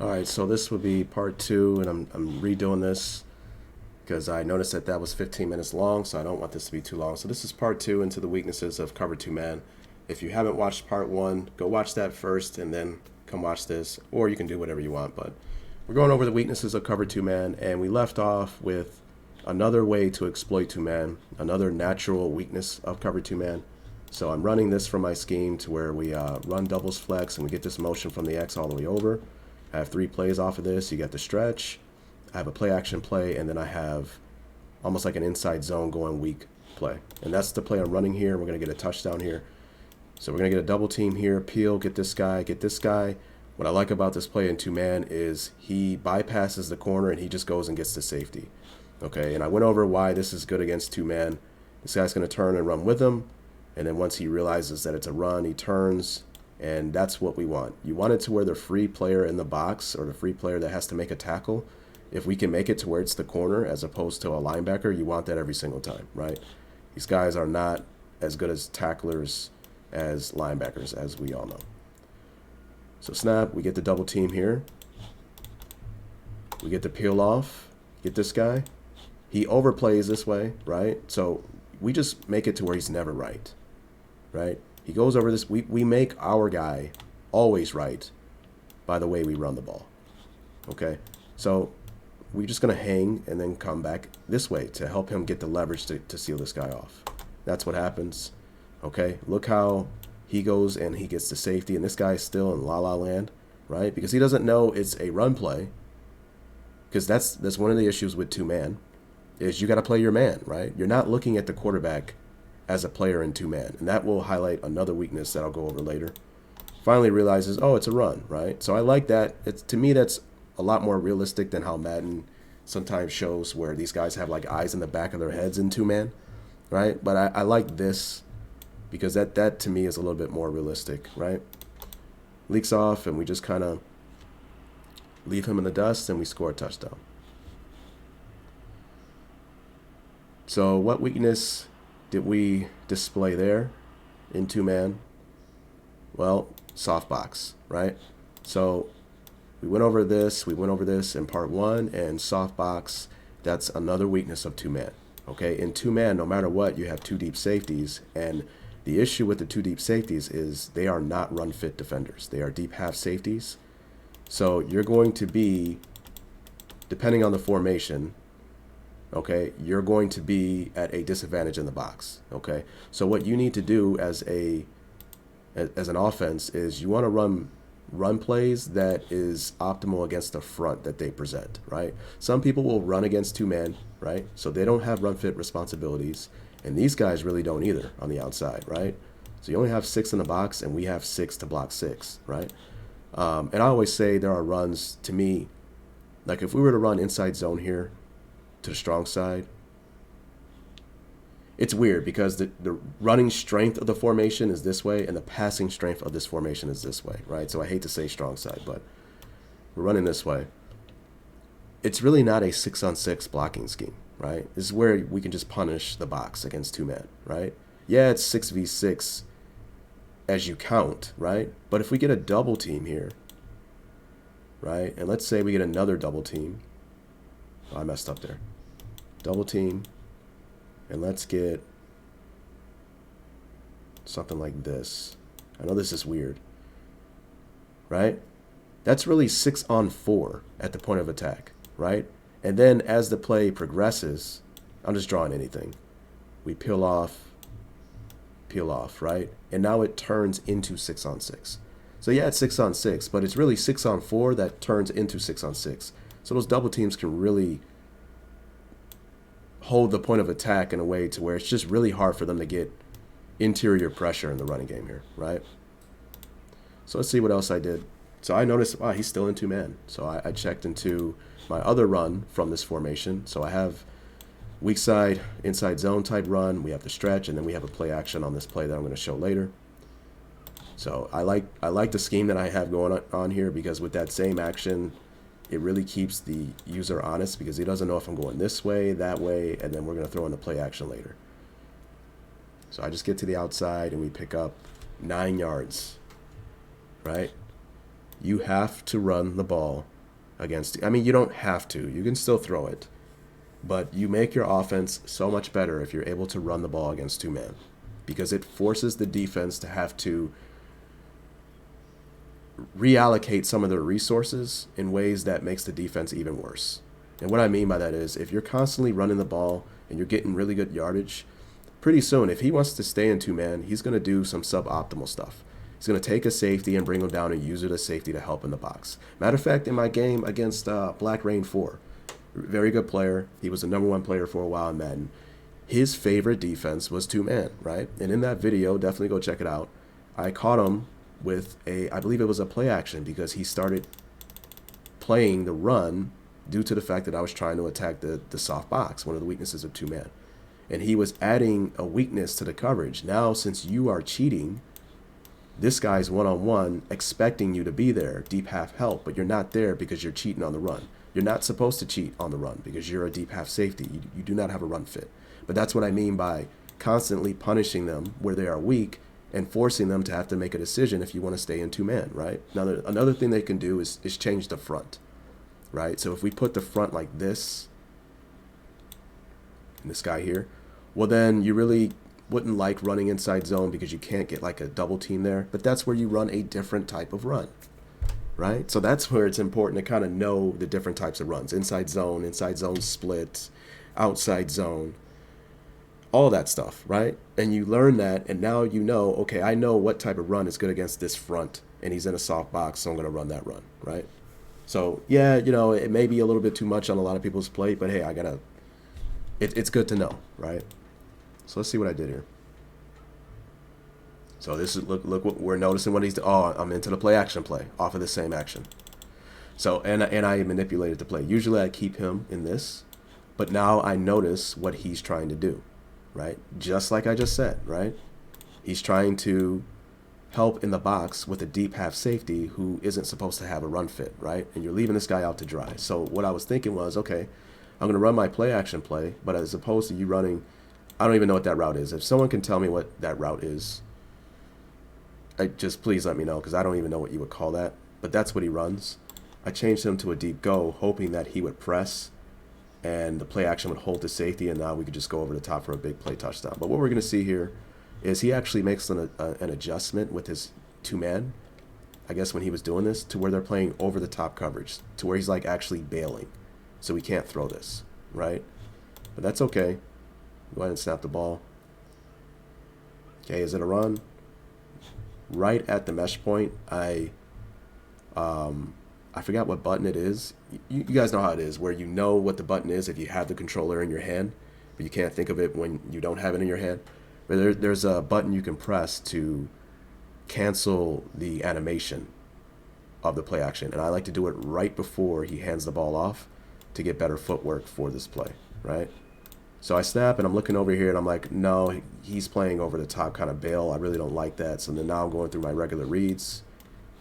All right, so this would be part two, and I'm redoing this because I noticed that that was 15 minutes long, so I don't want this to be too long. So this is part two into the weaknesses of cover two man. If you haven't watched part one, go watch that first and then come watch this, or you can do whatever you want. But we're going over the weaknesses of cover two man, and we left off with another way to exploit two man, another natural weakness of cover two man. So I'm running this from my scheme to where we run doubles flex and we get this motion from the X all the way over. I have 3 plays off of this. You get the stretch, I have a play action play, and then I have almost like an inside zone going weak play. And that's the play I'm running here. We're going to get a touchdown here. So we're going to get a double team here, peel, get this guy, get this guy. What I like about this play in two man is he bypasses the corner and he just goes and gets the safety. Okay, and I went over why this is good against two man. This guy's going to turn and run with him. And then once he realizes that it's a run, he turns. And that's what we want. You want it to where the free player in the box or the free player that has to make a tackle, if we can make it to where it's the corner as opposed to a linebacker, you want that every single time, right? These guys are not as good as tacklers as linebackers, as we all know. So snap, we get the double team here. We get the peel off, get this guy. He overplays this way, right? So we just make it to where he's never right, right? He goes over this. We make our guy always right by the way we run the ball. Okay, so we're just going to hang and then come back this way to help him get the leverage to seal this guy off. That's what happens. Okay, look how he goes and he gets the safety, and this guy's still in la-la land, right? Because he doesn't know it's a run play. Because that's one of the issues with two man is you got to play your man, right? You're not looking at the quarterback as a player in two man, and that will highlight another weakness that I'll go over later. Finally realizes, oh, it's a run, right? So I like that. It's, to me, that's a lot more realistic than how Madden sometimes shows where these guys have like eyes in the back of their heads in two man, right? But I like this because that to me is a little bit more realistic, right? Leaks off and we just kind of leave him in the dust and we score a touchdown. So what weakness did we display there in two man? Well, soft box, right? So we went over this in part one, and soft box, that's another weakness of two man. Okay, in two man, no matter what, you have two deep safeties, and the issue with the two deep safeties is they are not run fit defenders. They are deep half safeties. So you're going to be, depending on the formation, okay, you're going to be at a disadvantage in the box. Okay, so what you need to do as an offense is you want to run plays that is optimal against the front that they present, right? Some people will run against two men, right? So they don't have run fit responsibilities, and these guys really don't either on the outside, right? So you only have 6 in the box, and we have 6 to block 6, right? And I always say there are runs, to me, like if we were to run inside zone here to the strong side, it's weird because the running strength of the formation is this way and the passing strength of this formation is this way, right? So I hate to say strong side, but we're running this way. It's really not a 6-on-6 blocking scheme, right? This is where we can just punish the box against two men, right? Yeah, it's 6v6 as you count, right? But if we get a double team here, right? And let's say we get another double team. Oh, I messed up there. Double team. And let's get something like this. I know this is weird, right? That's really 6-on-4 at the point of attack, right? And then as the play progresses, I'm just drawing anything. We peel off, right? And now it turns into 6-on-6. So yeah, it's 6-on-6, but it's really 6-on-4 that turns into 6-on-6. So those double teams can really hold the point of attack in a way to where it's just really hard for them to get interior pressure in the running game here, right? So let's see what else I did. So I noticed, wow, he's still in two man. So I checked into my other run from this formation. So I have weak side, inside zone type run. We have the stretch, and then we have a play action on this play that I'm going to show later. So I like the scheme that I have going on here because with that same action, it really keeps the user honest because he doesn't know if I'm going this way, that way, and then we're going to throw in the play action later. So I just get to the outside and we pick up 9 yards, right? You have to run the ball against. I mean, you don't have to. You can still throw it. But you make your offense so much better if you're able to run the ball against two-man, because it forces the defense to have to reallocate some of their resources in ways that makes the defense even worse. And what I mean by that is if you're constantly running the ball and you're getting really good yardage, pretty soon, if he wants to stay in two-man, he's going to do some suboptimal stuff. He's going to take a safety and bring him down and use it as safety to help in the box. Matter of fact, in my game against Black Rain 4, very good player. He was the #1 player for a while in Madden. His favorite defense was two-man, right? And in that video, definitely go check it out, I caught him with I believe it was a play action, because he started playing the run due to the fact that I was trying to attack the soft box, one of the weaknesses of two-man. And he was adding a weakness to the coverage. Now, since you are cheating, this guy's one-on-one expecting you to be there, deep half help, but you're not there because you're cheating on the run. You're not supposed to cheat on the run because you're a deep half safety. You do not have a run fit. But that's what I mean by constantly punishing them where they are weak and forcing them to have to make a decision if you want to stay in two-man, right? Now, another thing they can do is change the front, right? So if we put the front like this, and this guy here, well, then you really wouldn't like running inside zone because you can't get like a double team there. But that's where you run a different type of run, right? So that's where it's important to kind of know the different types of runs. Inside zone split, outside zone, all that stuff, right? And you learn that, and now you know, okay, I know what type of run is good against this front, and he's in a soft box, so I'm going to run that run, right? So, yeah, you know, it may be a little bit too much on a lot of people's plate, but hey, it's good to know, right? So let's see what I did here. So this is, look what we're noticing what he's, I'm into the play action play off of the same action. So, and I manipulated the play. Usually I keep him in this, but now I notice what he's trying to do, right? Just like I just said, right? He's trying to help in the box with a deep half safety who isn't supposed to have a run fit, right? And you're leaving this guy out to dry. So what I was thinking was, okay, I'm going to run my play action play, but as opposed to you running, I don't even know what that route is. If someone can tell me what that route is, just please let me know, because I don't even know what you would call that. But that's what he runs. I changed him to a deep go, hoping that he would press and the play action would hold the safety, and now we could just go over the top for a big play touchdown. But what we're going to see here is he actually makes an adjustment with his two-man, I guess when he was doing this, to where they're playing over the top coverage, to where he's like actually bailing. So we can't throw this, right? But that's okay. Go ahead and snap the ball. Okay, is it a run? Right at the mesh point, I forgot what button it is. You guys know how it is, where you know what the button is if you have the controller in your hand, but you can't think of it when you don't have it in your hand. But there's a button you can press to cancel the animation of the play action, and I like to do it right before he hands the ball off to get better footwork for this play, right? So I snap, and I'm looking over here, and I'm like, no, he's playing over the top kind of bail. I really don't like that. So then now I'm going through my regular reads,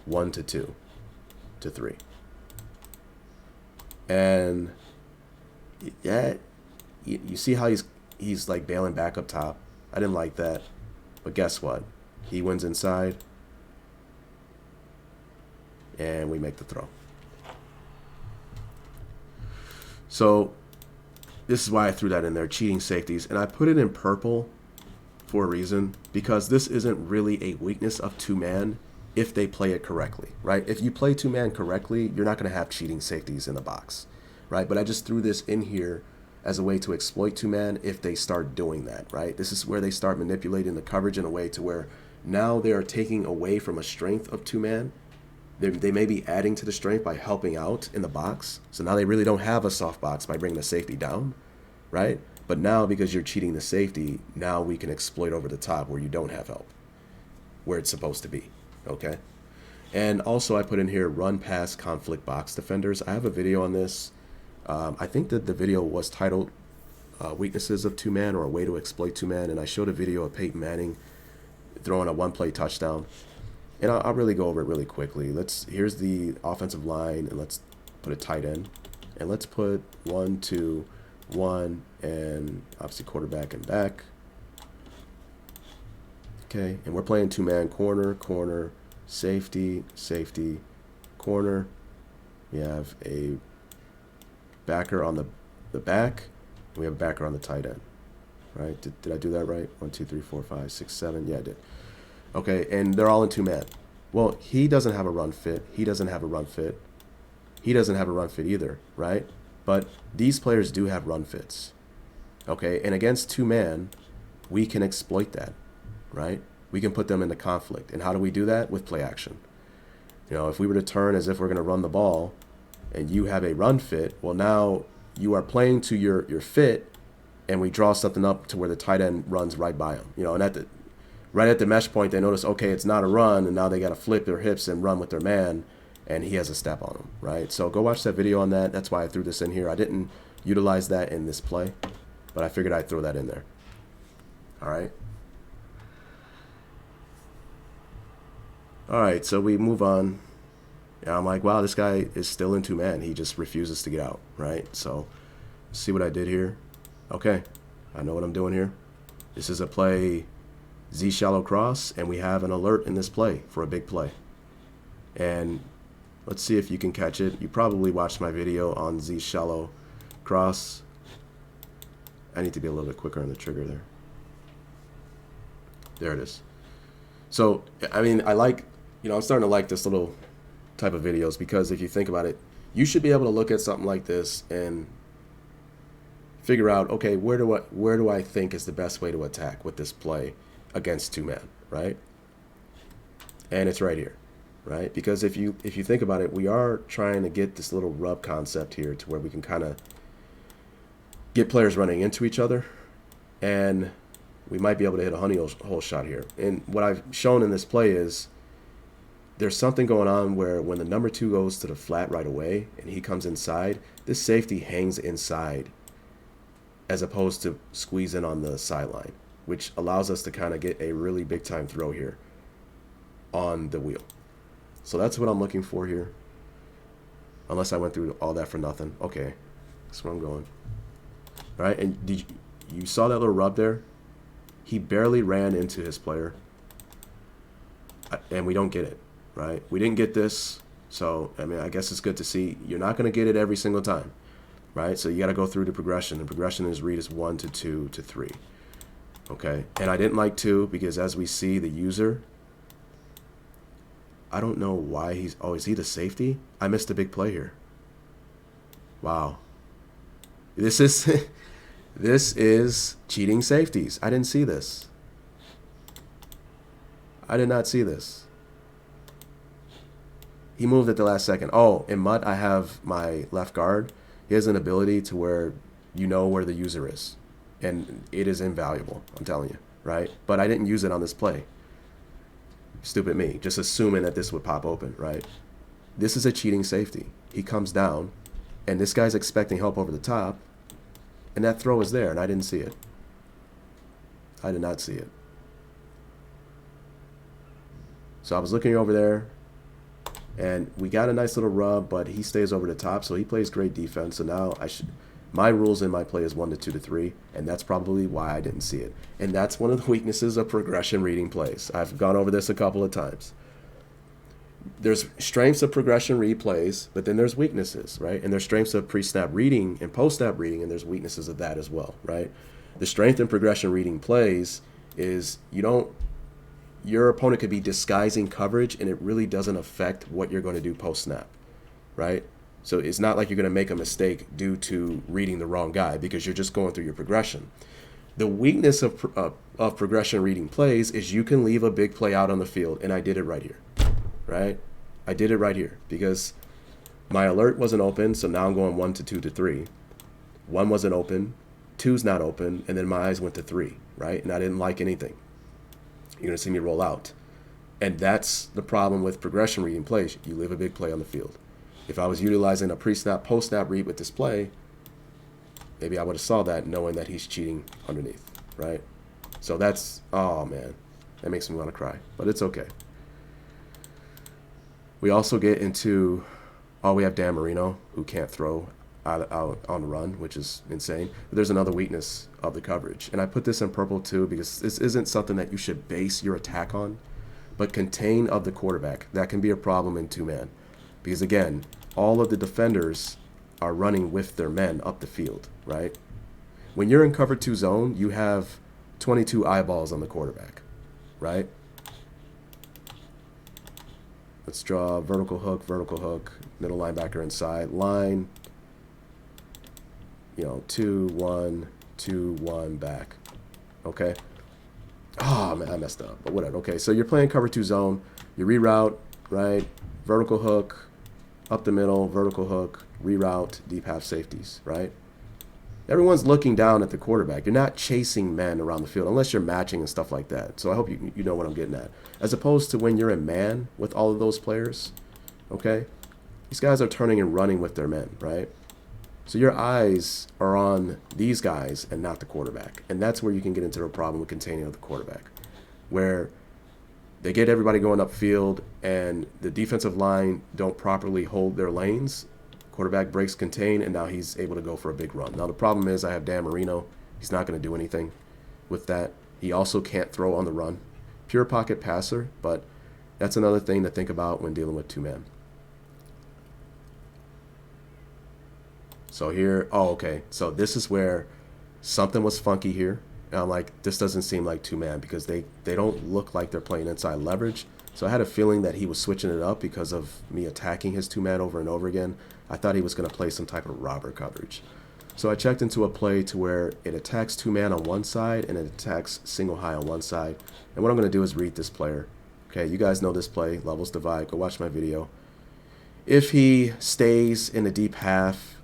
1 to 2 to 3. And yeah, you see how he's like bailing back up top. I didn't like that. But guess what? He wins inside, and we make the throw. So this is why I threw that in there, cheating safeties. And I put it in purple for a reason, because this isn't really a weakness of two-man if they play it correctly, right? If you play two-man correctly, you're not going to have cheating safeties in the box, right? But I just threw this in here as a way to exploit two-man if they start doing that, right? This is where they start manipulating the coverage in a way to where now they are taking away from a strength of two-man. They may be adding to the strength by helping out in the box. So now they really don't have a soft box by bringing the safety down, right? But now, because you're cheating the safety, now we can exploit over the top where you don't have help, where it's supposed to be, okay? And also I put in here run pass conflict box defenders. I have a video on this. I think that the video was titled Weaknesses of Two-Man, or a way to exploit two-man, and I showed a video of Peyton Manning throwing a one-play touchdown. And I'll really go over it really quickly. Here's the offensive line, and let's put a tight end. And let's put 1, 2, 1, and obviously quarterback and back. Okay, and we're playing two-man, corner, corner, safety, safety, corner, We have a backer on the back. We have a backer on the tight end. Right? Did I do that right? 1, 2, 3, 4, 5, 6, 7. Yeah, I did. Okay, and they're all in two-man. Well, he doesn't have a run fit. He doesn't have a run fit. He doesn't have a run fit either, right? But these players do have run fits. Okay, and against two-man, we can exploit that, right? We can put them into conflict. And how do we do that? With play action. You know, if we were to turn as if we're going to run the ball and you have a run fit, well, now you are playing to your fit, and we draw something up to where the tight end runs right by him. You know, and right at the mesh point, they notice, okay, it's not a run, and now they got to flip their hips and run with their man, and he has a step on him, right? So go watch that video on that. That's why I threw this in here. I didn't utilize that in this play, but I figured I'd throw that in there. All right. All right, so we move on. Yeah, I'm like, wow, this guy is still in two-man. He just refuses to get out, right? So see what I did here? Okay, I know what I'm doing here. This is a play Z shallow cross, and we have an alert in this play for a big play. And let's see if you can catch it. You probably watched my video on Z shallow cross. I need to be a little bit quicker on the trigger there. There it is. So, I mean, I'm starting to like this little type of videos, because if you think about it, you should be able to look at something like this and figure out, okay, where do I think is the best way to attack with this play against two-man, right? And it's right here, right? Because if you think about it, we are trying to get this little rub concept here to where we can kind of get players running into each other, and we might be able to hit a honey hole shot here. And what I've shown in this play is there's something going on where when the number 2 goes to the flat right away and he comes inside, this safety hangs inside as opposed to squeezing on the sideline, which allows us to kind of get a really big time throw here on the wheel. So that's what I'm looking for here. Unless I went through all that for nothing. Okay, that's where I'm going. All right, and you saw that little rub there? He barely ran into his player, and we don't get it, right? We didn't get this, so, I mean, I guess it's good to see. You're not going to get it every single time, right? So you got to go through the progression. The progression is read as 1 to 2 to 3, okay? And I didn't like 2 because, as we see, the user, I don't know why he's, oh, is he the safety? I missed a big play here. Wow. This is cheating safeties. I didn't see this. I did not see this. He moved at the last second. Oh, in Mutt, I have my left guard. He has an ability to where you know where the user is. And it is invaluable, I'm telling you, right? But I didn't use it on this play. Stupid me, just assuming that this would pop open, right? This is a cheating safety. He comes down, and this guy's expecting help over the top, and that throw is there, and I didn't see it. I did not see it. So I was looking over there, and we got a nice little rub, but he stays over the top, so he plays great defense. So now my rules in my play is 1 to 2 to 3, and that's probably why I didn't see it. And that's one of the weaknesses of progression reading plays. I've gone over this a couple of times. There's strengths of progression read plays, but then there's weaknesses, right? And there's strengths of pre-snap reading and post-snap reading, and there's weaknesses of that as well, right? The strength in progression reading plays is your opponent could be disguising coverage, and it really doesn't affect what you're going to do post-snap, right? So it's not like you're going to make a mistake due to reading the wrong guy because you're just going through your progression. The weakness of progression reading plays is you can leave a big play out on the field, and I did it right here, right? I did it right here because my alert wasn't open, so now I'm going 1 to 2 to 3. 1 wasn't open, 2's not open, and then my eyes went to 3, right? And I didn't like anything. You're going to see me roll out. And that's the problem with progression reading plays. You leave a big play on the field. If I was utilizing a pre-snap, post-snap read with this play, maybe I would have saw that knowing that he's cheating underneath, right? So that's, oh man, that makes me want to cry, but it's okay. We also get into, we have Dan Marino, who can't throw out on the run, which is insane. But there's another weakness of the coverage. And I put this in purple too because this isn't something that you should base your attack on, but contain of the quarterback. That can be a problem in two-man. Because again, all of the defenders are running with their men up the field, right? When you're in cover 2 zone, you have 22 eyeballs on the quarterback, right? Let's draw vertical hook, middle linebacker inside, line, 2, 1, 2, 1, back. Okay. Oh, man, I messed up, but whatever. Okay, so you're playing cover 2 zone. You reroute, right? Vertical hook, up the middle, vertical hook, reroute, deep half safeties, right? Everyone's looking down at the quarterback. You're not chasing men around the field unless you're matching and stuff like that. So I hope you know what I'm getting at. As opposed to when you're in man with all of those players, okay? These guys are turning and running with their men, right? So your eyes are on these guys and not the quarterback. And that's where you can get into a problem with containing of the quarterback, where they get everybody going upfield and the defensive line don't properly hold their lanes. Quarterback breaks contain, and now he's able to go for a big run. Now, the problem is I have Dan Marino. He's not going to do anything with that. He also can't throw on the run. Pure pocket passer, but that's another thing to think about when dealing with 2-man. So here, oh, okay. So this is where something was funky here. And I'm like, this doesn't seem like 2-man because they don't look like they're playing inside leverage. So I had a feeling that he was switching it up because of me attacking his 2-man over and over again. I thought he was going to play some type of robber coverage. So I checked into a play to where it attacks 2-man on one side and it attacks single high on one side. And what I'm going to do is read this player. Okay, you guys know this play, levels divide. Go watch my video. If he stays in the deep half,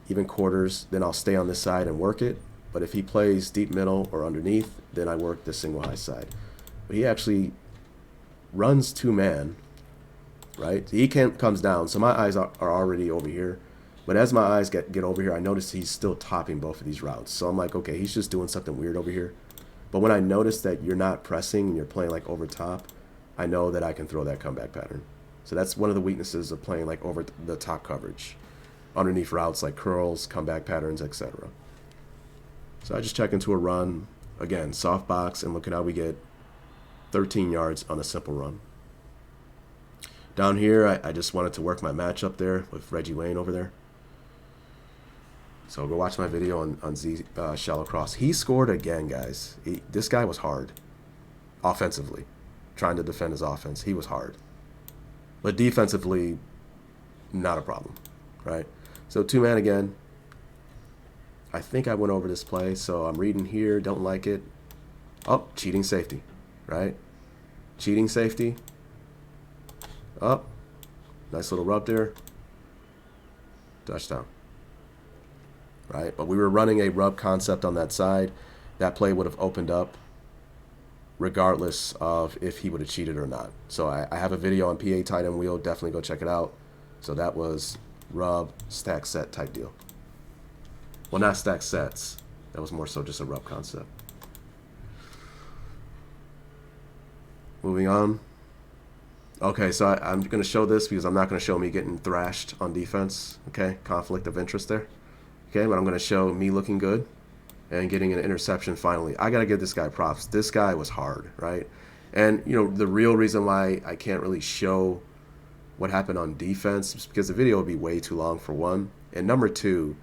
even quarters, then I'll stay on this side and work it. But if he plays deep middle or underneath, then I work the single high side. But he actually runs 2-man, right? He comes down, so my eyes are already over here. But as my eyes get over here, I notice he's still topping both of these routes. So I'm like, okay, he's just doing something weird over here. But when I notice that you're not pressing and you're playing like over top, I know that I can throw that comeback pattern. So that's one of the weaknesses of playing like over the top coverage. Underneath routes like curls, comeback patterns, etc. So I just check into a run. Again, soft box, and look at how we get 13 yards on a simple run. Down here, I just wanted to work my matchup there with Reggie Wayne over there. So go watch my video on Z Shallow Cross. He scored again, guys. This guy was hard offensively. Trying to defend his offense. He was hard. But defensively, not a problem, right? So 2-man again. I think I went over this play, so I'm reading here, don't like it. Oh, cheating safety, right? Cheating safety. Up. Nice little rub there. Touchdown. Right? But we were running a rub concept on that side. That play would have opened up regardless of if he would have cheated or not. So I have a video on PA tight end wheel. Definitely go check it out. So that was rub, stack, set type deal. Well, not stack sets. That was more so just a rub concept. Moving on. Okay, so I'm going to show this because I'm not going to show me getting thrashed on defense. Okay, conflict of interest there. Okay, but I'm going to show me looking good and getting an interception finally. I got to give this guy props. This guy was hard, right? And, the real reason why I can't really show what happened on defense is because the video would be way too long, for one. And number two,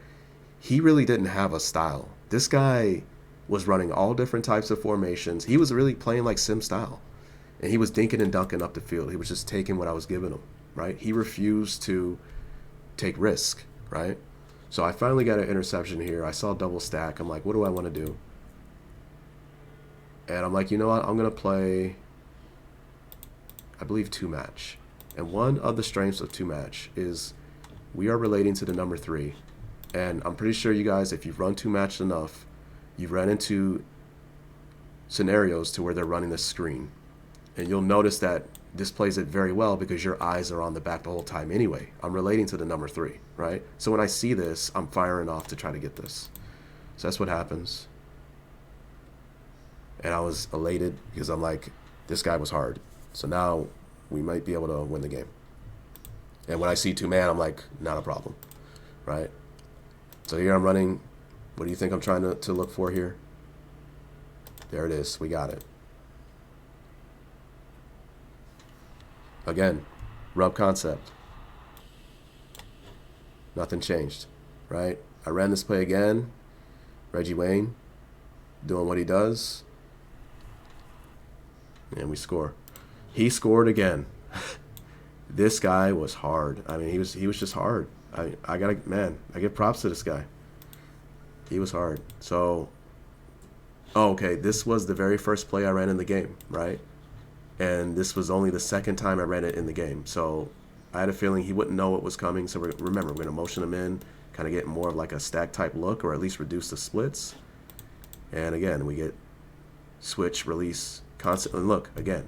he really didn't have a style. This guy was running all different types of formations. He was really playing like sim style. And he was dinking and dunking up the field. He was just taking what I was giving him, right? He refused to take risk, right? So I finally got an interception here. I saw double stack. I'm like, what do I want to do? And I'm like, you know what? I'm going to play, I believe, 2-match. And one of the strengths of 2-match is we are relating to the number 3. And I'm pretty sure you guys, if you've run 2-match enough, you've run into scenarios to where they're running the screen. And you'll notice that this plays it very well because your eyes are on the back the whole time anyway. I'm relating to the number 3, right? So when I see this, I'm firing off to try to get this. So that's what happens. And I was elated because I'm like, this guy was hard. So now we might be able to win the game. And when I see 2-man, I'm like, not a problem, right? So here I'm running. What do you think I'm trying to look for here? There it is. We got it. Again, rub concept. Nothing changed, right? I ran this play again. Reggie Wayne doing what he does. And we score. He scored again. This guy was hard. I mean, he was just hard. I give props to this guy. He was hard. So, okay, this was the very first play I ran in the game, right? And this was only the second time I ran it in the game. So I had a feeling he wouldn't know what was coming. So remember, we're going to motion him in, kind of get more of like a stack type look, or at least reduce the splits. And again, we get switch, release, constantly. Look, again,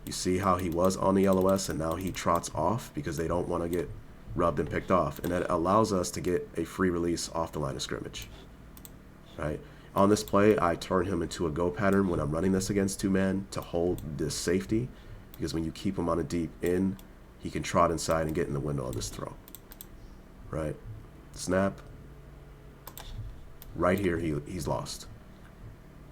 you see how he was on the LOS and now he trots off because they don't want to get rubbed and picked off. And that allows us to get a free release off the line of scrimmage, right? On this play, I turn him into a go pattern when I'm running this against two men to hold this safety, because when you keep him on a deep in, he can trot inside and get in the window of this throw, right? Snap. Right here, he's lost,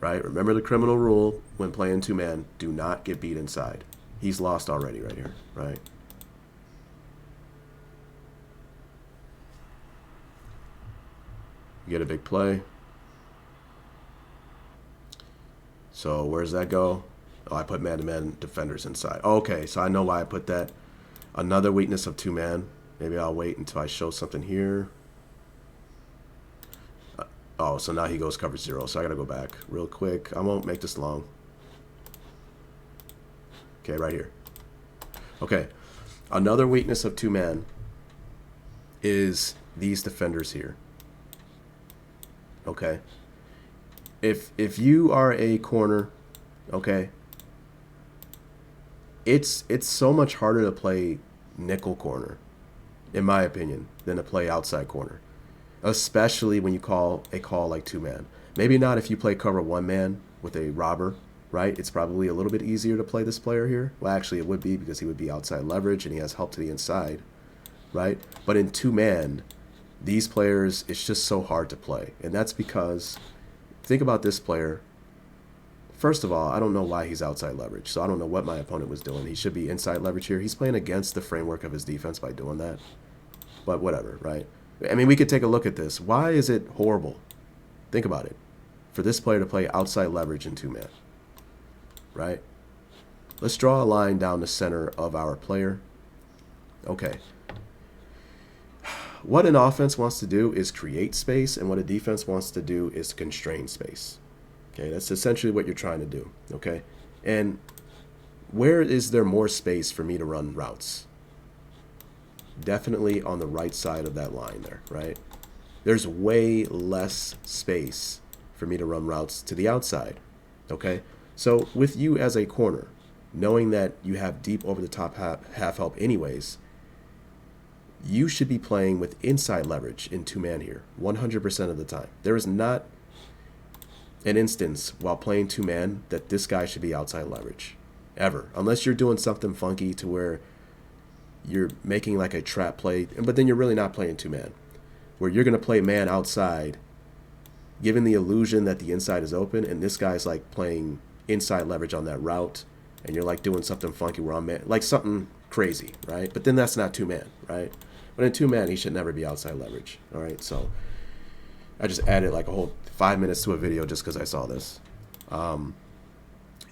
right? Remember the criminal rule when playing two man, do not get beat inside. He's lost already right here, right? You get a big play. So where does that go? Oh, I put man-to-man defenders inside. Okay, so I know why I put that. Another weakness of two-man. Maybe I'll wait until I show something here. Oh, so now he goes cover 0. So I got to go back real quick. I won't make this long. Okay, right here. Okay, another weakness of two-man is these defenders here. Okay. If you are a corner, okay, it's so much harder to play nickel corner, in my opinion, than to play outside corner, especially when you call a call like two man. Maybe not if you play cover one man with a robber, right? It's probably a little bit easier to play this player here. Well, actually, it would be, because he would be outside leverage and he has help to the inside, right? But in two man, these players, it's just so hard to play, and that's because. Think about this player. First of all, I don't know why he's outside leverage, so I don't know what my opponent was doing. He should be inside leverage here. He's playing against the framework of his defense by doing that. But whatever, right? I mean, we could take a look at this. Why is it horrible? Think about it. For this player to play outside leverage in two-man, right? Let's draw a line down the center of our player. Okay. What an offense wants to do is create space, and what a defense wants to do is constrain space. Okay, that's essentially what you're trying to do, okay? And where is there more space for me to run routes? Definitely on the right side of that line there, right? There's way less space for me to run routes to the outside, okay? So with you as a corner, knowing that you have deep over the top half help anyways, you should be playing with inside leverage in two-man here 100% of the time. There is not an instance while playing two-man that this guy should be outside leverage, ever. Unless you're doing something funky to where you're making like a trap play, but then you're really not playing two-man, where you're going to play man outside, giving the illusion that the inside is open, and this guy's like playing inside leverage on that route, and you're like doing something funky where I'm man, like something crazy, right? But then that's not two-man, right? But in two-man, he should never be outside leverage. All right, so I just added like a whole 5 minutes to a video just because I saw this.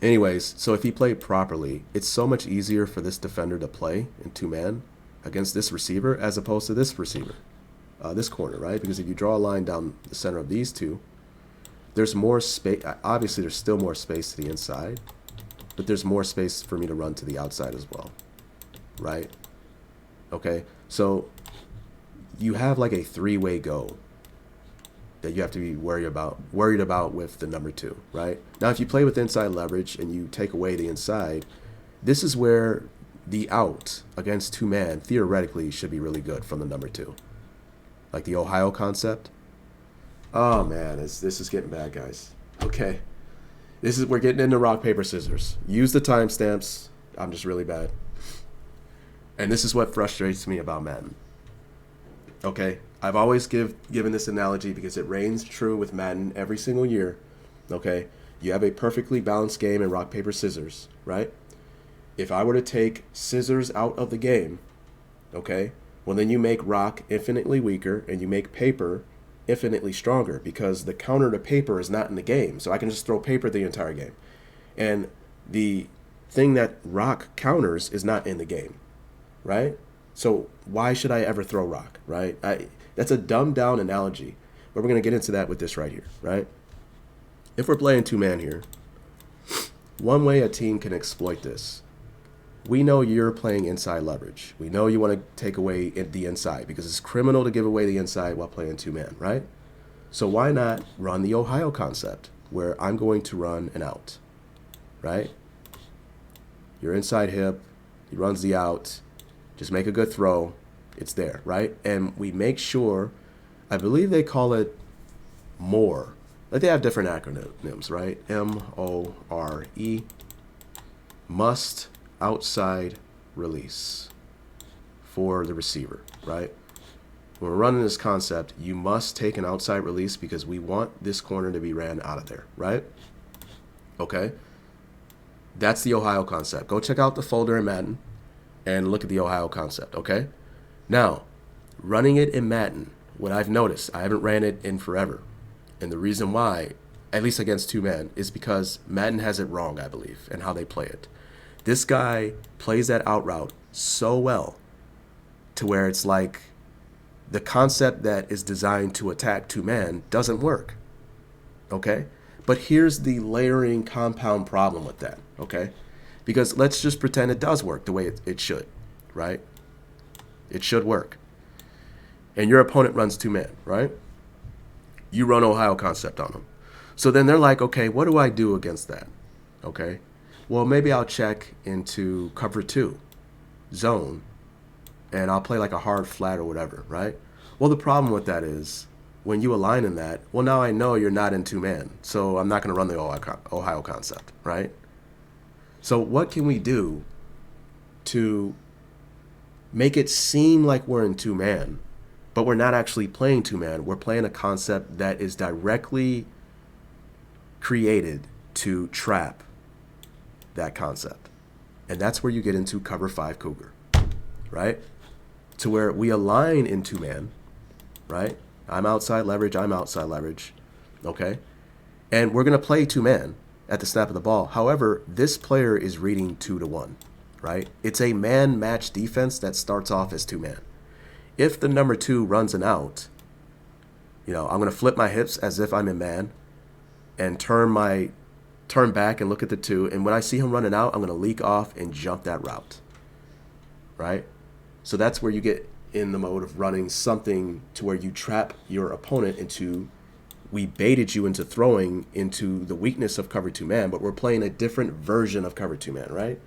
Anyways, so if he played properly, it's so much easier for this defender to play in two-man against this receiver as opposed to this receiver, this corner, right? Because if you draw a line down the center of these two, there's more space. Obviously, there's still more space to the inside, but there's more space for me to run to the outside as well, right? Okay, so you have like a three-way go that you have to be worried about with the number 2, right? Now, if you play with inside leverage and you take away the inside, this is where the out against two-man theoretically should be really good from the number 2. Like the Ohio concept. Oh, man, this is getting bad, guys. Okay. We're getting into rock, paper, scissors. Use the timestamps. I'm just really bad. And this is what frustrates me about Madden. Okay, I've always given this analogy because it reigns true with Madden every single year. Okay, you have a perfectly balanced game in rock, paper, scissors, right? If I were to take scissors out of the game, okay, Well, then you make rock infinitely weaker and you make paper infinitely stronger because the counter to paper is not in the game. So I can just throw paper the entire game. And the thing that rock counters is not in the game, right? So why should I ever throw rock, right? That's a dumbed down analogy, but we're going to get into that with this right here, right? If we're playing two-man here, one way a team can exploit this, we know you're playing inside leverage. We know you want to take away the inside because it's criminal to give away the inside while playing two-man, right? So why not run the Ohio concept where I'm going to run an out, right? Your inside hip, he runs the out, just make a good throw, it's there, right? And we make sure, I believe they call it MORE. Like they have different acronyms, right? M-O-R-E, must outside release for the receiver, right? When we're running this concept, you must take an outside release because we want this corner to be ran out of there, right? Okay. That's the Ohio concept. Go check out the folder in Madden and look at the Ohio concept, okay? Now, running it in Madden, what I've noticed, I haven't ran it in forever. And the reason why, at least against two men, is because Madden has it wrong, I believe, in how they play it. This guy plays that out route so well to where it's like the concept that is designed to attack two men doesn't work, okay? But here's the layering compound problem with that, okay? Because let's just pretend it does work the way it should, right? It should work. And your opponent runs two men, right? You run Ohio concept on them. So then they're like, okay, what do I do against that? Okay, well, maybe I'll check into cover two, zone, and I'll play like a hard flat or whatever, right? Well, the problem with that is when you align in that, well, now I know you're not in two-man, so I'm not going to run the Ohio concept, right? So what can we do to make it seem like we're in two-man, but we're not actually playing two-man? We're playing a concept that is directly created to trap that concept. And that's where you get into cover 5 cougar, right? To where we align in two-man, right? I'm outside leverage, okay? And we're going to play two-man at the snap of the ball. However, this player is reading 2-1, right? It's a man-match defense that starts off as two-man. If the number 2 runs an out, I'm going to flip my hips as if I'm in man and turn back and look at the 2. And when I see him running out, I'm going to leak off and jump that route, right? So that's where you get in the mode of running something to where you trap your opponent into, we baited you into throwing into the weakness of cover 2 man, but we're playing a different version of cover 2 man, right?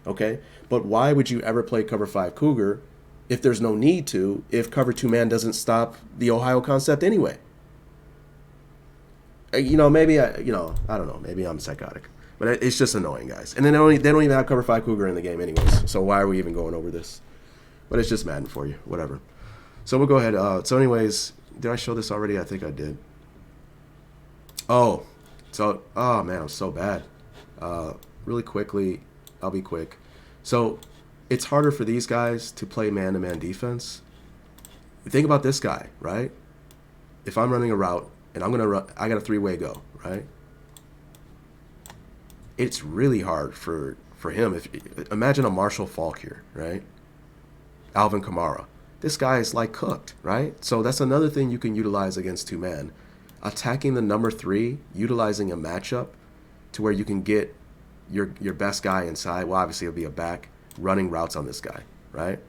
Okay. But why would you ever play cover 5 cougar if there's no need to, if cover 2 man doesn't stop the Ohio concept anyway? Maybe I don't know, maybe I'm psychotic, but it's just annoying, guys. And then they don't even have cover 5 cougar in the game anyways. So why are we even going over this? But it's just Madden for you, whatever. So we'll go ahead. So anyways, did I show this already? I think I did. Oh man, I'm so bad. Really quickly, I'll be quick. So it's harder for these guys to play man-to-man defense. Think about this guy, right? If I'm running a route and I'm gonna run, I got a 3-way go, right? It's really hard for him. Imagine a Marshall Faulk here, right? Alvin Kamara. This guy is like cooked, right? So that's another thing you can utilize against two man. Attacking the number 3, utilizing a matchup to where you can get your best guy inside. Well, obviously it'll be a back running routes on this guy, right?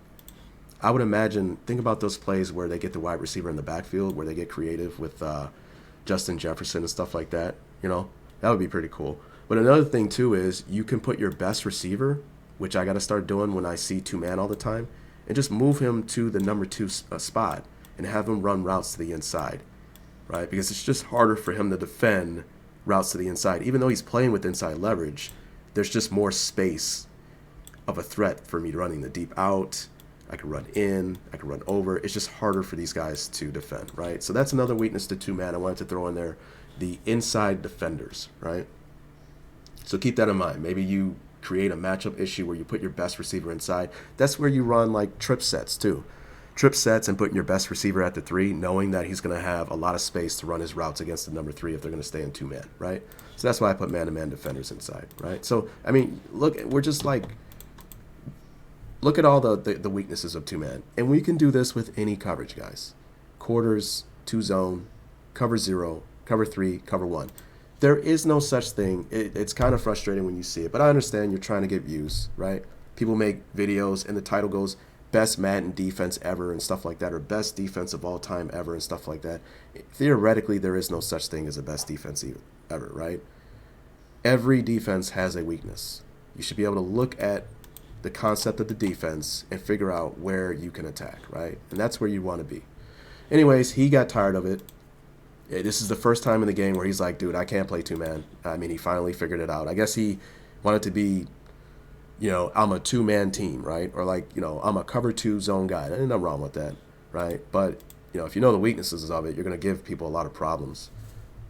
I would imagine, think about those plays where they get the wide receiver in the backfield, where they get creative with Justin Jefferson and stuff like that. That would be pretty cool. But another thing too is you can put your best receiver, which I got to start doing when I see two man all the time, and just move him to the number 2 spot and have him run routes to the inside, right? Because it's just harder for him to defend routes to the inside. Even though he's playing with inside leverage, there's just more space of a threat for me running the deep out. I can run in, I can run over. It's just harder for these guys to defend, right? So that's another weakness to two man. I wanted to throw in there the inside defenders, right? So keep that in mind. Maybe you create a matchup issue where you put your best receiver inside. That's where you run like trip sets too. trip sets and putting your best receiver at the 3, knowing that he's going to have a lot of space to run his routes against the number 3 if they're going to stay in 2-man, right? So that's why I put man-to-man defenders inside, right? So, I mean, look, we're just like, look at all the weaknesses of 2-man. And we can do this with any coverage, guys. Quarters, 2-zone, cover 0, cover 3, cover 1. There is no such thing. It's kind of frustrating when you see it, but I understand you're trying to get views, right? People make videos and the title goes best Madden defense ever and stuff like that, or best defense of all time ever and stuff like that. Theoretically, there is no such thing as a best defense ever, right? Every defense has a weakness. You should be able to look at the concept of the defense and figure out where you can attack, right? And that's where you want to be. Anyways, he got tired of it. This is the first time in the game where he's like, dude, I can't play 2-man. I mean, he finally figured it out. I guess he wanted to be, you know, I'm a 2-man team, right? Or like, you know, I'm a cover 2 zone guy. There's nothing wrong with that, right? But, you know, if you know the weaknesses of it, you're going to give people a lot of problems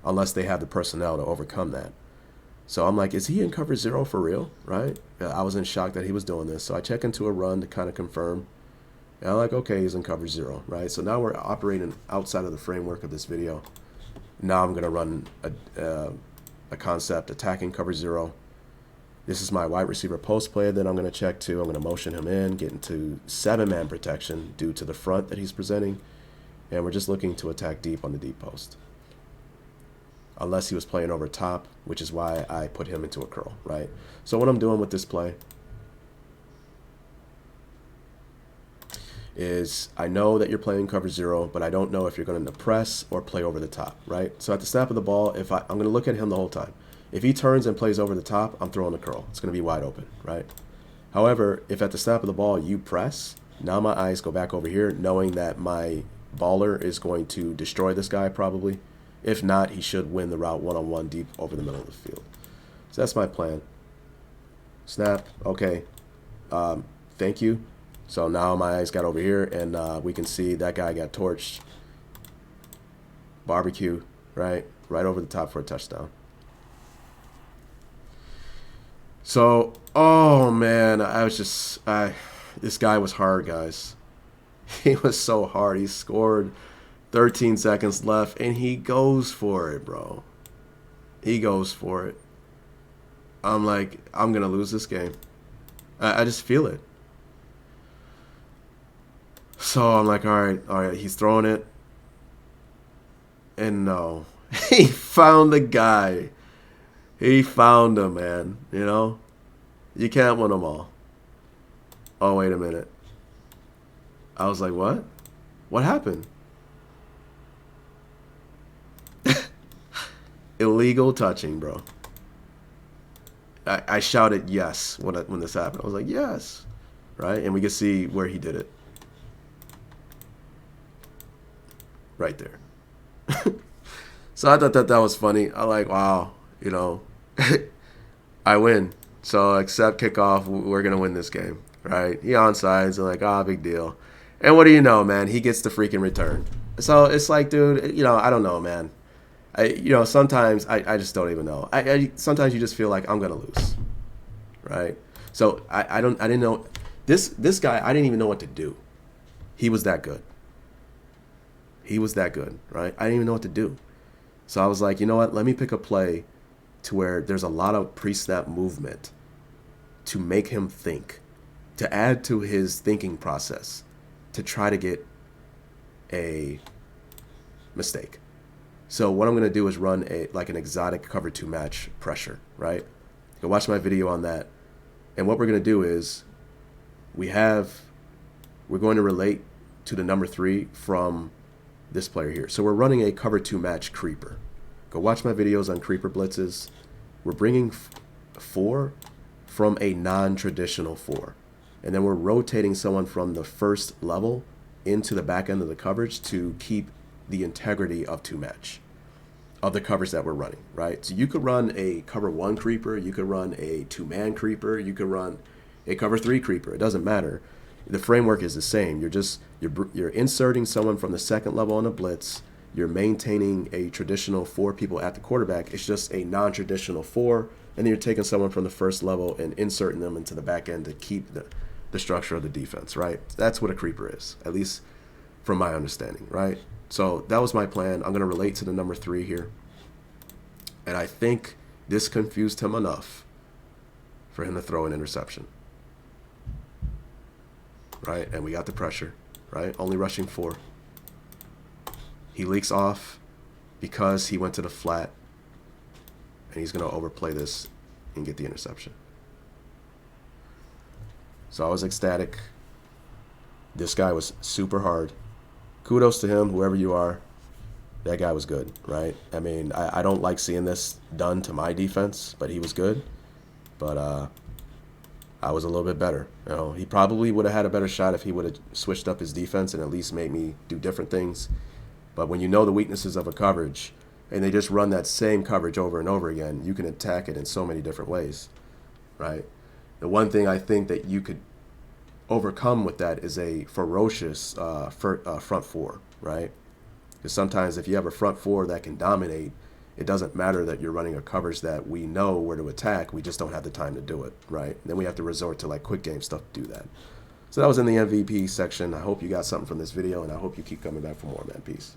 unless they have the personnel to overcome that. So I'm like, is he in cover 0 for real, right? I was in shock that he was doing this. So I check into a run to kind of confirm. And I'm like, okay, he's in cover 0, right? So now we're operating outside of the framework of this video. Now I'm going to run a concept attacking cover 0. This is my wide receiver post play that I'm going to check to. I'm going to motion him in, get into 7-man protection due to the front that he's presenting. And we're just looking to attack deep on the deep post. Unless he was playing over top, which is why I put him into a curl, right? So what I'm doing with this play is I know that you're playing cover 0, but I don't know if you're going to press or play over the top, right? So at the snap of the ball, I'm going to look at him the whole time. If he turns and plays over the top, I'm throwing the curl. It's going to be wide open, right? However, if at the snap of the ball you press, now my eyes go back over here, knowing that my baller is going to destroy this guy probably. If not, he should win the route one-on-one deep over the middle of the field. So that's my plan. Snap, okay. Thank you. So now my eyes got over here, and we can see that guy got torched. Barbecue, right? Right over the top for a touchdown. So, oh man, this guy was hard, guys. He was so hard. He scored 13 seconds left, and he goes for it, bro. He goes for it. I'm like, I'm going to lose this game. I just feel it. So I'm like, all right, he's throwing it. And no, he found the guy. He found him, man. You know, you can't win them all. Oh, wait a minute. I was like, what? What happened? Illegal touching, bro. I shouted yes when this happened. I was like, yes. Right? And we could see where he did it. Right there. So I thought that was funny. I like, wow, you know, I win. So accept kickoff. We're going to win this game. Right? He onsides. I'm like, big deal. And what do you know, man? He gets the freaking return. So it's like, dude, you know, I don't know, man. Sometimes I just don't even know. Sometimes you just feel like I'm gonna lose, right? So I didn't know this guy. I didn't even know what to do. He was that good. He was that good, right? I didn't even know what to do. So I was like, you know what? Let me pick a play to where there's a lot of pre-snap movement to make him think, to add to his thinking process, to try to get a mistake. So what I'm going to do is run an exotic cover 2 match pressure, right? Go watch my video on that. And what we're going to do is we're going to relate to the number 3 from this player here. So we're running a cover 2 match creeper. Go watch my videos on creeper blitzes. We're bringing 4 from a non-traditional 4. And then we're rotating someone from the first level into the back end of the coverage to keep the integrity of 2 match of the coverage that we're running, right? So you could run a cover 1 creeper, you could run a 2-man creeper, you could run a cover 3 creeper. It doesn't matter. The framework is the same. You're inserting someone from the second level on a blitz. You're maintaining a traditional 4 people at the quarterback. It's just a non-traditional 4, and then you're taking someone from the first level and inserting them into the back end to keep the structure of the defense, right? That's what a creeper is. At least from my understanding, right? So that was my plan. I'm going to relate to the number 3 here. And I think this confused him enough for him to throw an interception. Right? And we got the pressure, right? Only rushing 4. He leaks off because he went to the flat, and he's going to overplay this and get the interception. So I was ecstatic. This guy was super hard. Kudos to him, whoever you are. That guy was good, right? I mean, I don't like seeing this done to my defense, but he was good. But I was a little bit better. You know, he probably would have had a better shot if he would have switched up his defense and at least made me do different things. But when you know the weaknesses of a coverage and they just run that same coverage over and over again, you can attack it in so many different ways, right? The one thing I think that you could overcome with that is a ferocious front 4, right? Because sometimes if you have a front 4 that can dominate, it doesn't matter that you're running a coverage that we know where to attack. We just don't have the time to do it, right? Then we have to resort to like quick game stuff to do that. So that was in the MVP section. I hope you got something from this video, and I hope you keep coming back for more, man. Peace.